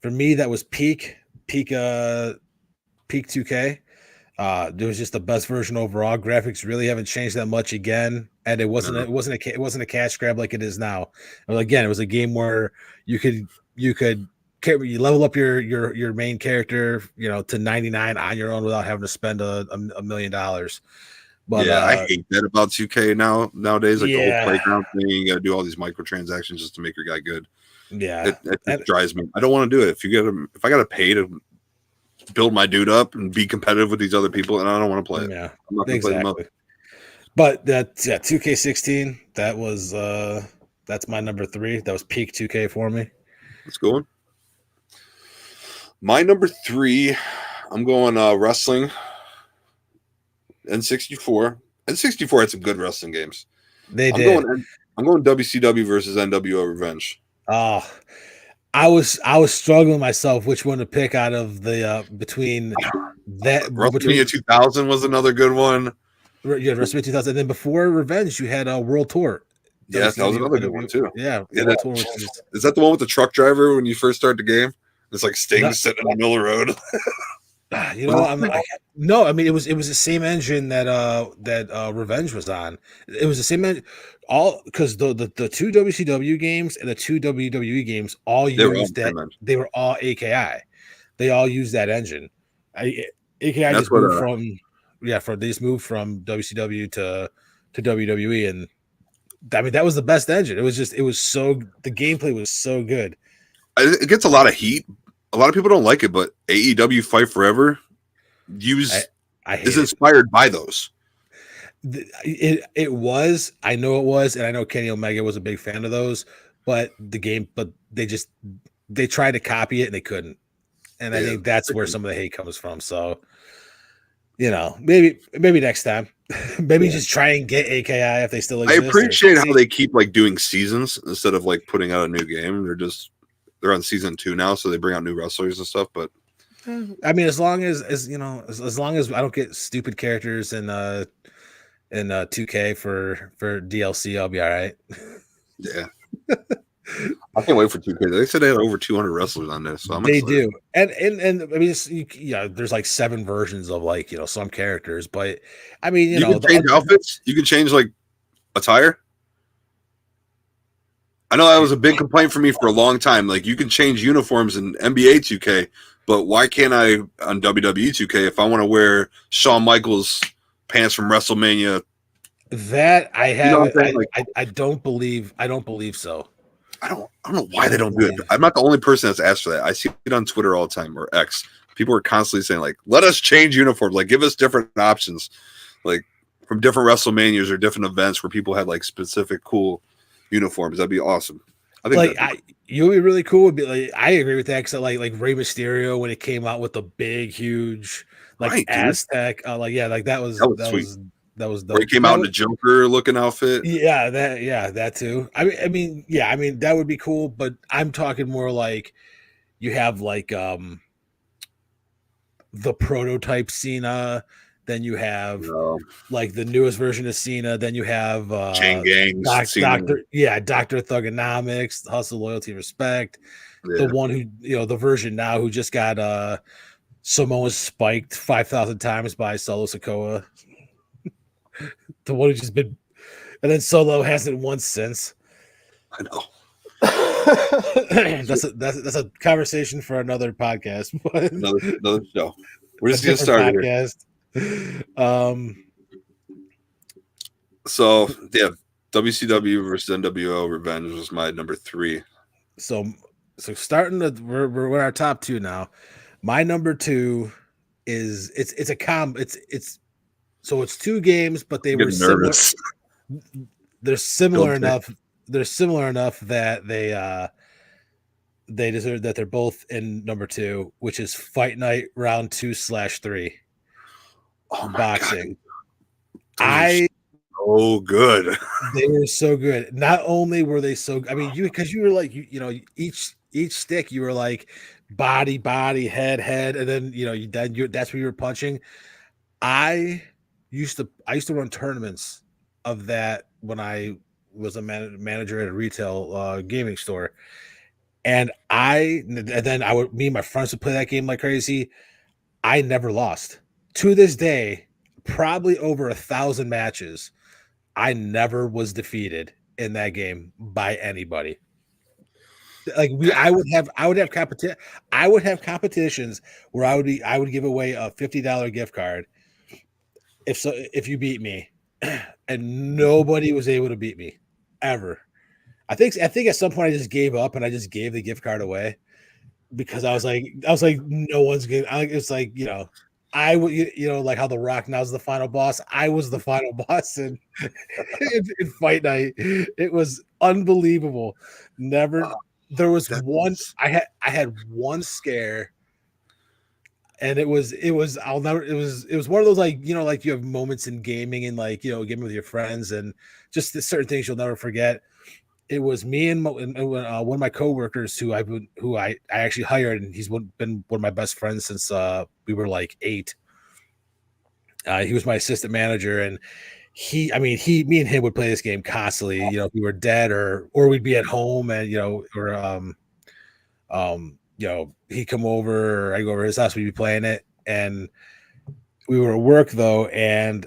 For me, that was peak 2K. It was just the best version overall. Graphics really haven't changed that much again, and it wasn't a cash grab like it is now. Again, it was a game where you could level up your main character, to 99 on your own without having to spend $1 million. But yeah, I hate that about 2K nowadays. Like the whole playground thing, you got to do all these microtransactions just to make your guy good. Yeah, it drives me. I don't want to do it. If I got to pay to build my dude up and be competitive with these other people, and I don't want to play it. Yeah, I'm not going to play them up. But 2K16, that was that's my number 3. That was peak 2K for me. Let's go on. My number 3, I'm going wrestling. N64. N64 had some good wrestling games. They did. I'm going WCW versus NWO Revenge. Oh, I was struggling myself which one to pick out of the between that. WrestleMania 2000 was another good one. You had WrestleMania 2000, and then before Revenge, you had a World Tour. Yes, that was another good one too. Yeah, World Tour. Is that the one with the truck driver when you first start the game? It's like Sting sitting in the middle of the road. You know, no. I mean, it was the same engine that Revenge was on. It was the same engine, all because the 2 WCW games and the 2 WWE games all used that. They were all AKI. They all used that engine. AKI just moved they just moved from WCW to WWE, and I mean that was the best engine. The gameplay was so good. It gets a lot of heat. A lot of people don't like it, but AEW Fight Forever is inspired by those. It was. I know it was, and I know Kenny Omega was a big fan of those. But they tried to copy it and they couldn't. And I think that's where some of the hate comes from. So, maybe next time, maybe just try and get AKI if they still exist. I appreciate how they keep like doing seasons instead of like putting out a new game. They're on season 2 now, so they bring out new wrestlers and stuff. But I mean, as long as long as I don't get stupid characters in 2K for DLC, I'll be all right. Yeah. I can't wait for 2K. They said they had over 200 wrestlers on there, so they do. And I mean, there's like 7 versions of like some characters, but I mean, you can change outfits. You can change like attire. I know that was a big complaint for me for a long time. Like you can change uniforms in NBA 2K, but why can't I on WWE 2K if I want to wear Shawn Michaels pants from WrestleMania? That I have. I don't believe so. I don't know why they don't do it. I'm not the only person that's asked for that. I see it on Twitter all the time or X. People are constantly saying like, "Let us change uniforms. Like, give us different options, like from different WrestleManias or different events where people had like specific cool uniforms." That'd be awesome. I think you'd be really cool. Would be like I agree with that because like Rey Mysterio when it came out with the big, huge Aztec. That was sweet. That was dope. Where he came out in a Joker looking outfit. Yeah, that too. I mean, that would be cool, but I'm talking more like you have like the prototype Cena, then you have like the newest version of Cena, then you have Chain Gangs, Dr. Thugonomics, Hustle, Loyalty, Respect. Yeah. The one who the version now who just got Samoa spiked 5,000 times by Solo Sikoa. The one who just been, and then Solo hasn't won since. I know. that's a conversation for another podcast. But another show. We're just getting started podcast. So yeah, WCW versus NWO Revenge was my number 3. So starting we're our top 2 now. My number 2 is it's a so it's 2 games, but they were similar. They're similar enough. They're similar enough that they deserve that they're both in number 2, which is Fight Night Round 2/3. Oh my boxing. God. So good. They were so good. Not only were they so, I mean, because you were like each stick you were like body, head, and then that's where you were punching. I used to run tournaments of that when I was a manager at a retail gaming store, and then me and my friends would play that game like crazy. I never lost to this day. Probably over 1,000 matches. I never was defeated in that game by anybody. Like I would have competitions where I would give away a $50 gift card if you beat me, and nobody was able to beat me ever. I think at some point I just gave up and I just gave the gift card away because I was like no one's gonna. It's like I would like how The Rock now is the final boss. I was the final boss in Fight Night. It was unbelievable. Never. There was one. I had one scare. And it was I'll never it was one of those like you have moments in gaming and like gaming with your friends and just certain things you'll never forget. It was me and one of my coworkers who I actually hired, and he's been one of my best friends since we were like 8. He was my assistant manager, and me and him would play this game constantly. If we were dead or we'd be at home, and he'd come over or I go over his house, we'd be playing it. And we were at work though, and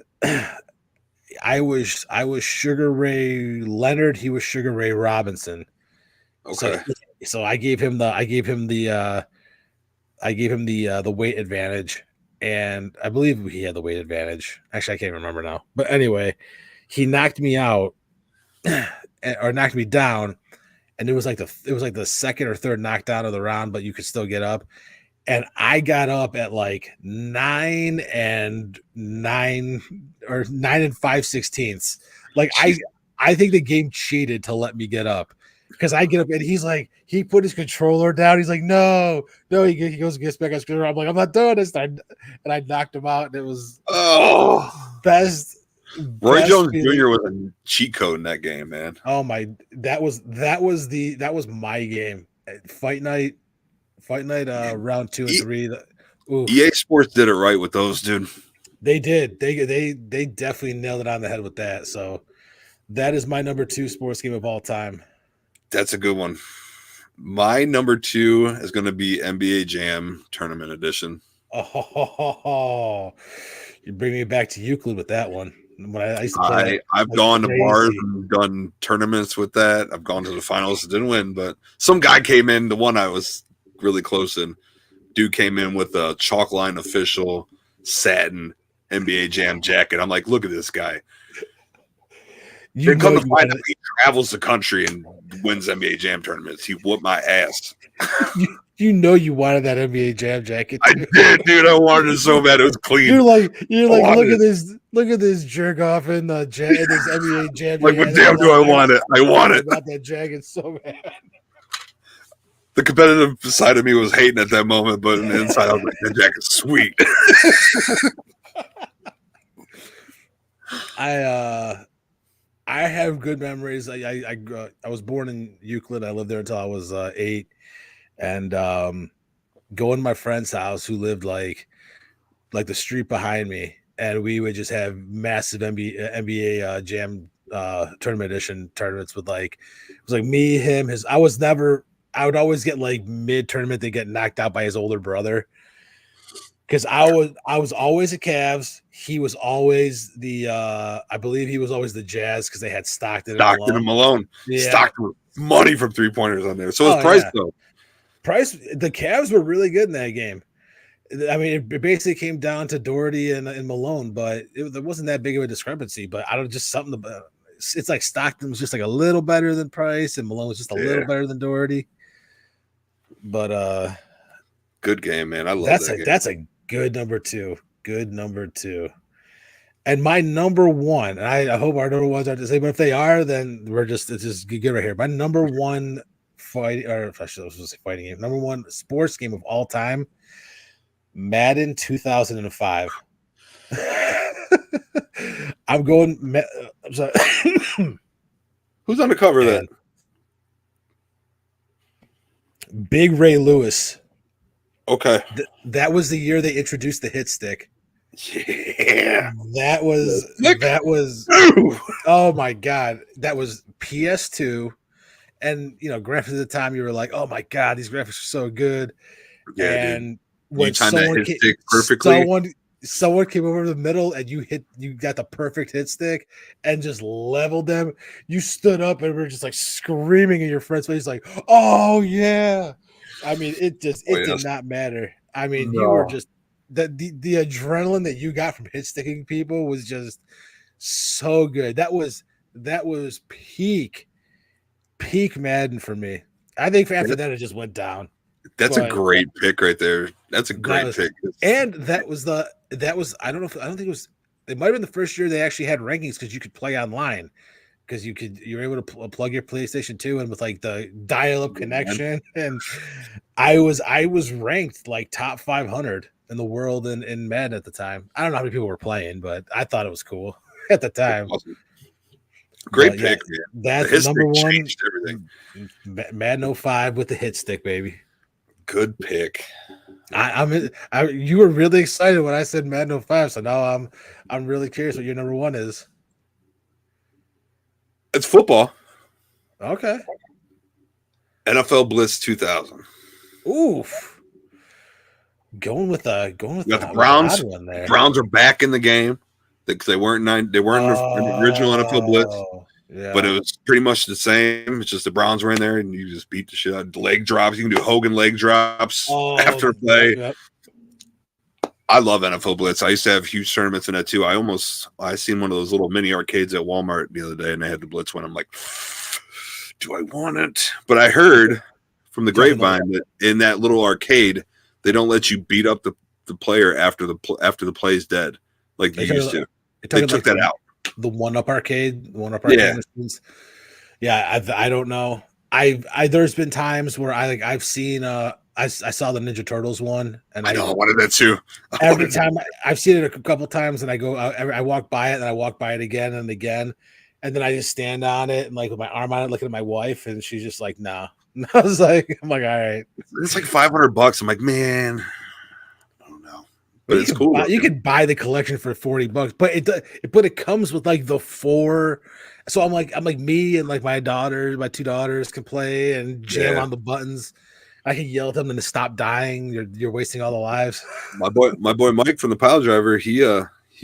I was Sugar Ray Leonard, he was Sugar Ray Robinson. Okay. So I gave him the weight advantage, and I believe he had the weight advantage. Actually, I can't remember now. But anyway, he knocked me out or knocked me down. And it was like the second or third knockdown of the round, but you could still get up. And I got up at like 9 and 5/16. Like I think the game cheated to let me get up because I get up and he's like, he put his controller down. He's like, no. He goes and gets back on his controller. I'm like, I'm not doing this. And I knocked him out. And it was best. Roy Jones feeling. Jr. was a cheat code in that game, man. Oh my, that was my game. Fight night, round 2 and 3. EA Sports did it right with those, dude. They did. They definitely nailed it on the head with that. So that is my number 2 sports game of all time. That's a good one. My number 2 is going to be NBA Jam Tournament Edition. Oh, you bring me back to Euclid with that one. When I used to play, I've gone to bars and done tournaments with that. I've gone to the finals, didn't win, but some guy came in. The one I was really close in, dude came in with a chalk line official satin NBA Jam jacket. I'm like, look at this guy. You come to find out he travels the country and wins NBA Jam tournaments. He whooped my ass. You wanted that NBA Jam jacket. I did, dude. I wanted it so bad. It was clean. You're like, look at this jerk off in the this NBA Jam. Like, what damn do I want it? I want it. I got that jacket so bad. The competitive side of me was hating at that moment, but on the inside, I was like, that jacket's sweet. I have good memories. I was born in Euclid. I lived there until I was 8, and going to my friend's house who lived like the street behind me, and we would just have massive NBA Jam tournament edition tournaments with it was like me, him, his. I would always get like mid tournament. They get knocked out by his older brother. Because I was always the Cavs. He was always the I believe he was always the Jazz because they had Stockton and Malone. Yeah. Stockton with money from 3-pointers on there. So was Price though. Price, the Cavs were really good in that game. I mean, it basically came down to Doherty and Malone, but there wasn't that big of a discrepancy. But I don't just something about it's like Stockton was just like a little better than Price, and Malone was just a little better than Doherty. But good game, man. I love that game. That's a good number 2. Good number 2. And my number 1, and I hope our number ones aren't the same, but if they are, then it's just good right here. My number 1 fighting game, number 1 sports game of all time, Madden 2005. I'm sorry. Who's on the cover of that? Big Ray Lewis. Okay. That was the year they introduced the hit stick. Yeah. That was oh my God. That was PS2. And graphics at the time you were like, oh my God, these graphics are so good. Yeah, and dude. when you timed that hit stick perfectly. Someone came over the middle and you got the perfect hit stick and just leveled them. You stood up and were just like screaming in your friend's face, like, oh yeah. I mean, it did not matter. I mean, you were just the adrenaline that you got from hit sticking people was just so good. That was peak Madden for me. I think after that it just went down. That's a great pick right there. That's a great pick. And I don't know. I don't think it was. It might have been the first year they actually had rankings because you could play online. Because you were able to plug your PlayStation 2 in with like the dial-up connection, and I was ranked like top 500 in the world in Madden at the time. I don't know how many people were playing, but I thought it was cool at the time. Awesome. Great pick, man. That's number 1. Changed everything. Madden 05 with the hit stick, baby. Good pick. You were really excited when I said Madden 05, so now I'm really curious what your number 1 is. It's football. Okay. NFL Blitz 2000. Oof. Going with the Browns. One there. Browns are back in the game because they weren't in the original NFL Blitz. Yeah. But it was pretty much the same. It's just the Browns were in there and you just beat the shit out. Leg drops. You can do Hogan leg drops after play. Yep. I love NFL Blitz. I used to have huge tournaments in that too. I seen one of those little mini arcades at Walmart the other day, and they had the Blitz one. I'm like, do I want it? But I heard from the grapevine that in that little arcade, they don't let you beat up the player after the play's dead, like they used to. They took that out. The one-up arcade, yeah. machines. Yeah, I don't know. there's been times where I've seen I saw the Ninja Turtles one, and I know I wanted that too. every time I've seen it a couple times, and I walk by it, and I walk by it again and again, and then I just stand on it and like with my arm on it, looking at my wife, and she's just like, "No." Nah. I'm like, all right, it's like $500. I'm like, man, I don't know, but it's cool. You could buy the collection for $40, but it comes with like the 4. So I'm like me and like my two daughters can play and jam on the buttons. I can yell at them and to stop dying. You're wasting all the lives. My boy Mike from the Pile Driver, he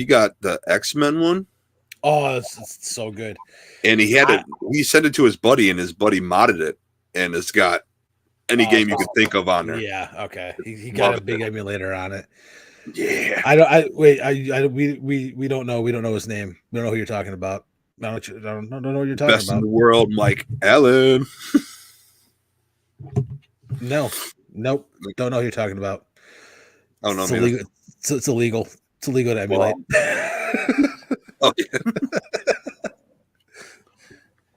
got the X-Men one. Oh, it's so good. And he sent it to his buddy, and his buddy modded it, and it's got any game you could think of on there. Yeah, okay. He got a big emulator on it. Yeah. We don't know. We don't know his name. We don't know who you're talking about. I don't know what you're talking Best about. in the world, Mike Allen. No, nope. Don't know who you're talking about. I don't know. It's illegal. It's illegal to emulate. Oh, yeah.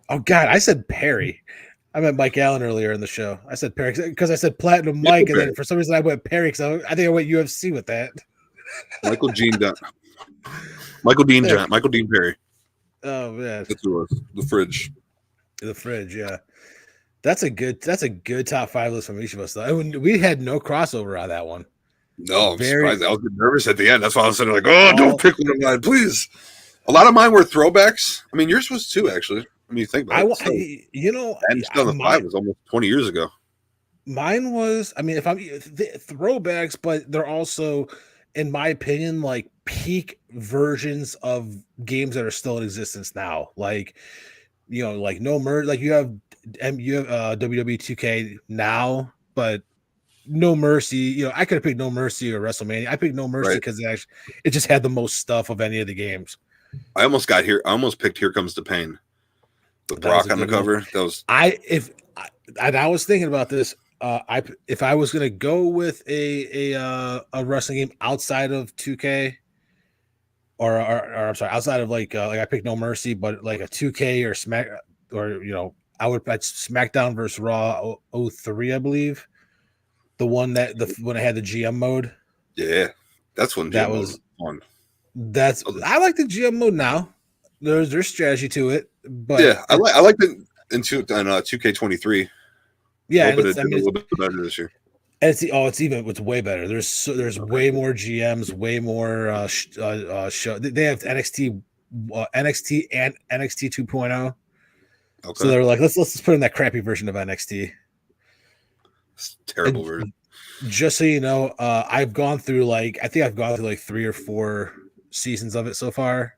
Oh God, I said Perry. I meant Mike Allen earlier in the show. I said Perry because I said Platinum Mike, and then for some reason I went Perry because I think I went UFC with that. Michael Dean Perry. Oh man, that's who it was. The fridge, yeah. That's a good top 5 list from each of us. Though we had no crossover on that one. No, I'm surprised. I was nervous at the end. That's why I was sitting like, oh, don't pick one of mine, please. A lot of mine were throwbacks. I mean, yours was too, actually. I mean, you think about it. And Still the 5 was almost 20 years ago. Mine was, I mean, if I'm throwbacks, but they're also, in my opinion, like peak versions of games that are still in existence now. Like, like No Mercy, like you have WWE 2K now, but No Mercy, I could have picked No Mercy or WrestleMania. I picked No Mercy because it just had the most stuff of any of the games. I almost picked Here Comes the Pain. With Brock on the cover. That was I was thinking about this. If I was gonna go with a wrestling game outside of 2K, or I'm sorry, outside of like I picked No Mercy, but like a 2K or Smack, or I would bet SmackDown versus Raw 03, I believe. The one when I had the GM mode. Yeah, that's when that was fun. I like the GM mode now. There's strategy to it, but yeah, I like it in 2K23. Yeah, it's a little bit better this year. It's way better. There's way more GMs, way more show. They have NXT and NXT 2.0. Okay. So they're like, let's just put in that crappy version of NXT. It's terrible version. Just so you know, I've gone through like 3 or 4 seasons of it so far.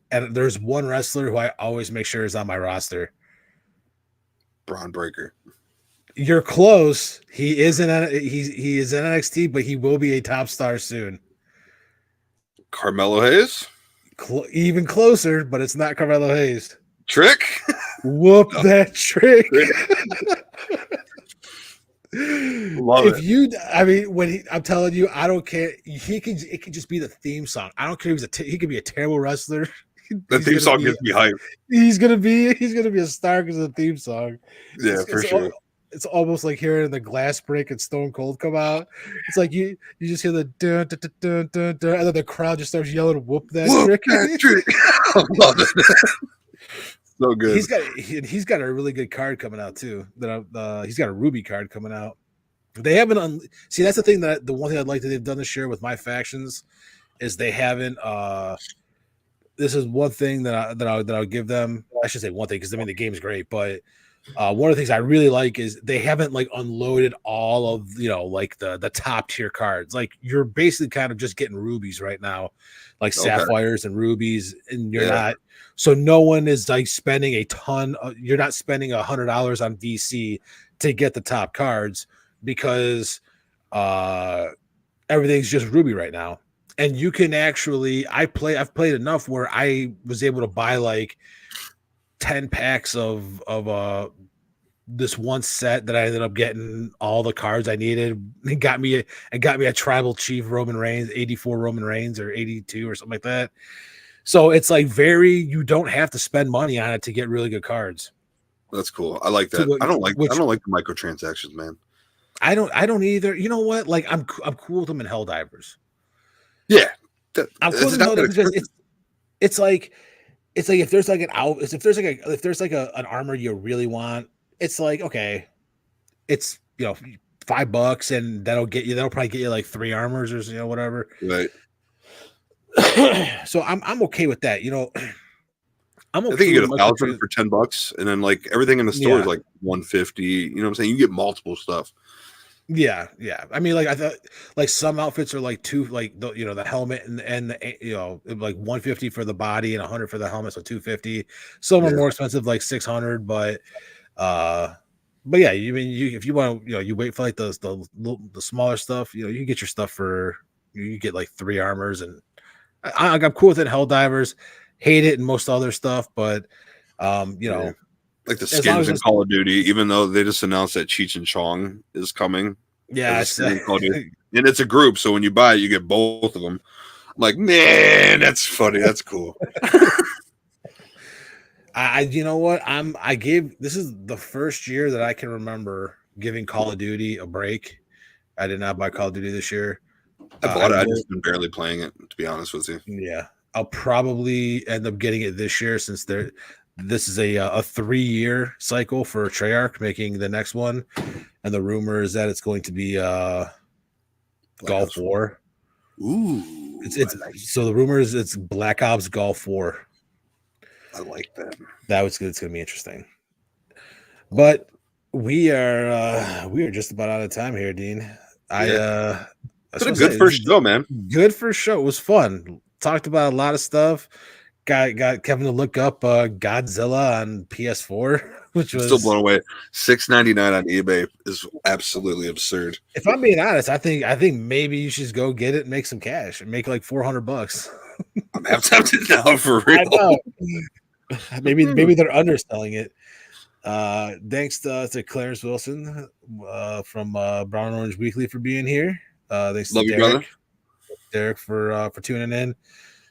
And there's one wrestler who I always make sure is on my roster. Braun Breaker. You're close. He is in NXT, but he will be a top star soon. Carmelo Hayes? Even closer, but it's not Carmelo Hayes. Trick? Whoop that Trick. I'm telling you, I don't care. It could just be the theme song. I don't care if he could be a terrible wrestler. The theme song gets me hype. He's gonna be a star because of the theme song. Yeah, for sure. It's almost like hearing the Glass Break and Stone Cold come out. It's like you just hear the dun, dun, dun, dun, dun, and then the crowd just starts yelling, "Whoop that Trick!" I love it. So good. He's got a really good card coming out too. He's got a Ruby card coming out. They haven't see, that's the one thing I'd like that they've done this year with my factions is they haven't. This is one thing that I'll give them. I should say one thing because I mean the game's great, but one of the things I really like is they haven't like unloaded all of like the top tier cards. Like you're basically kind of just getting rubies right now, like sapphires and rubies, and you're not. So no one is like spending a ton. You're not spending $100 on VC to get the top cards because everything's just ruby right now. And you can actually, I've played enough where I was able to buy like 10 packs of this one set that I ended up getting all the cards I needed. It got me a tribal chief Roman Reigns, 84 Roman Reigns or 82 or something like that. So it's like you don't have to spend money on it to get really good cards. That's cool. I like that. I don't like the microtransactions, man. I don't either. You know what? Like I'm cool with them in Helldivers. Yeah, I'm cool with them in Helldivers because it's like if there's like if there's like an armor you really want, it's like okay, it's $5 and that'll probably get you like 3 armors or whatever. Right. So I'm okay with that. I'm okay. I think you get 1,000 for $10, and then like everything in the store is like 150. You know what I'm saying? You get multiple stuff. Yeah. I mean, like I thought, like some outfits are like the helmet and the like 150 for the body and 100 for the helmet, so 250. Some are more expensive, like 600, but yeah, if you want you wait for like the smaller stuff, you can get your stuff for you get like 3 armors, and I'm cool with it. Helldivers, hate it and most other stuff, but like the skins in Call of Duty, even though they just announced that Cheech and Chong is coming. Yeah, and it's a group, so when you buy it, you get both of them. I'm like, man, that's funny. That's cool. You know what? This is the first year that I can remember giving Call of Duty a break. I did not buy Call of Duty this year. I bought it. I've just been barely playing it, to be honest with you. Yeah, I'll probably end up getting it this year since this is a 3-year cycle for Treyarch making the next one, and the rumor is that it's going to be Gulf War. Ooh, so the rumor is it's Black Ops Gulf War. I like that. It's going to be interesting. But we are just about out of time here, Dean. It's a good first show, man. Good first show. It was fun. Talked about a lot of stuff. Got Kevin to look up Godzilla on PS4, which was still blown away. $6.99 on eBay is absolutely absurd. If I'm being honest, I think maybe you should just go get it and make some cash and make like $400. I'm half tempted now for real. I know. Maybe they're underselling it. Thanks to Clarence Wilson from Brown and Orange Weekly for being here. Thanks to Derek for tuning in.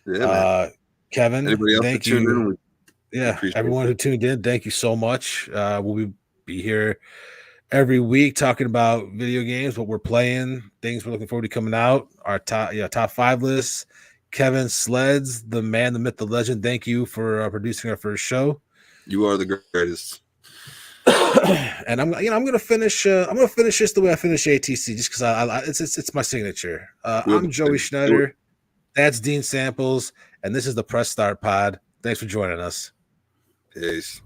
Yeah, Kevin, anybody else thank you. Everyone who tuned in, thank you so much. We'll be here every week talking about video games, what we're playing, things we're looking forward to coming out, our top 5 lists. Kevin Sleds, the man, the myth, the legend. Thank you for producing our first show. You are the greatest. And I'm gonna finish this the way I finish ATC, just because it's my signature. I'm Joey Schneider. That's Dean Samples, and this is the Press Start Pod. Thanks for joining us. Peace.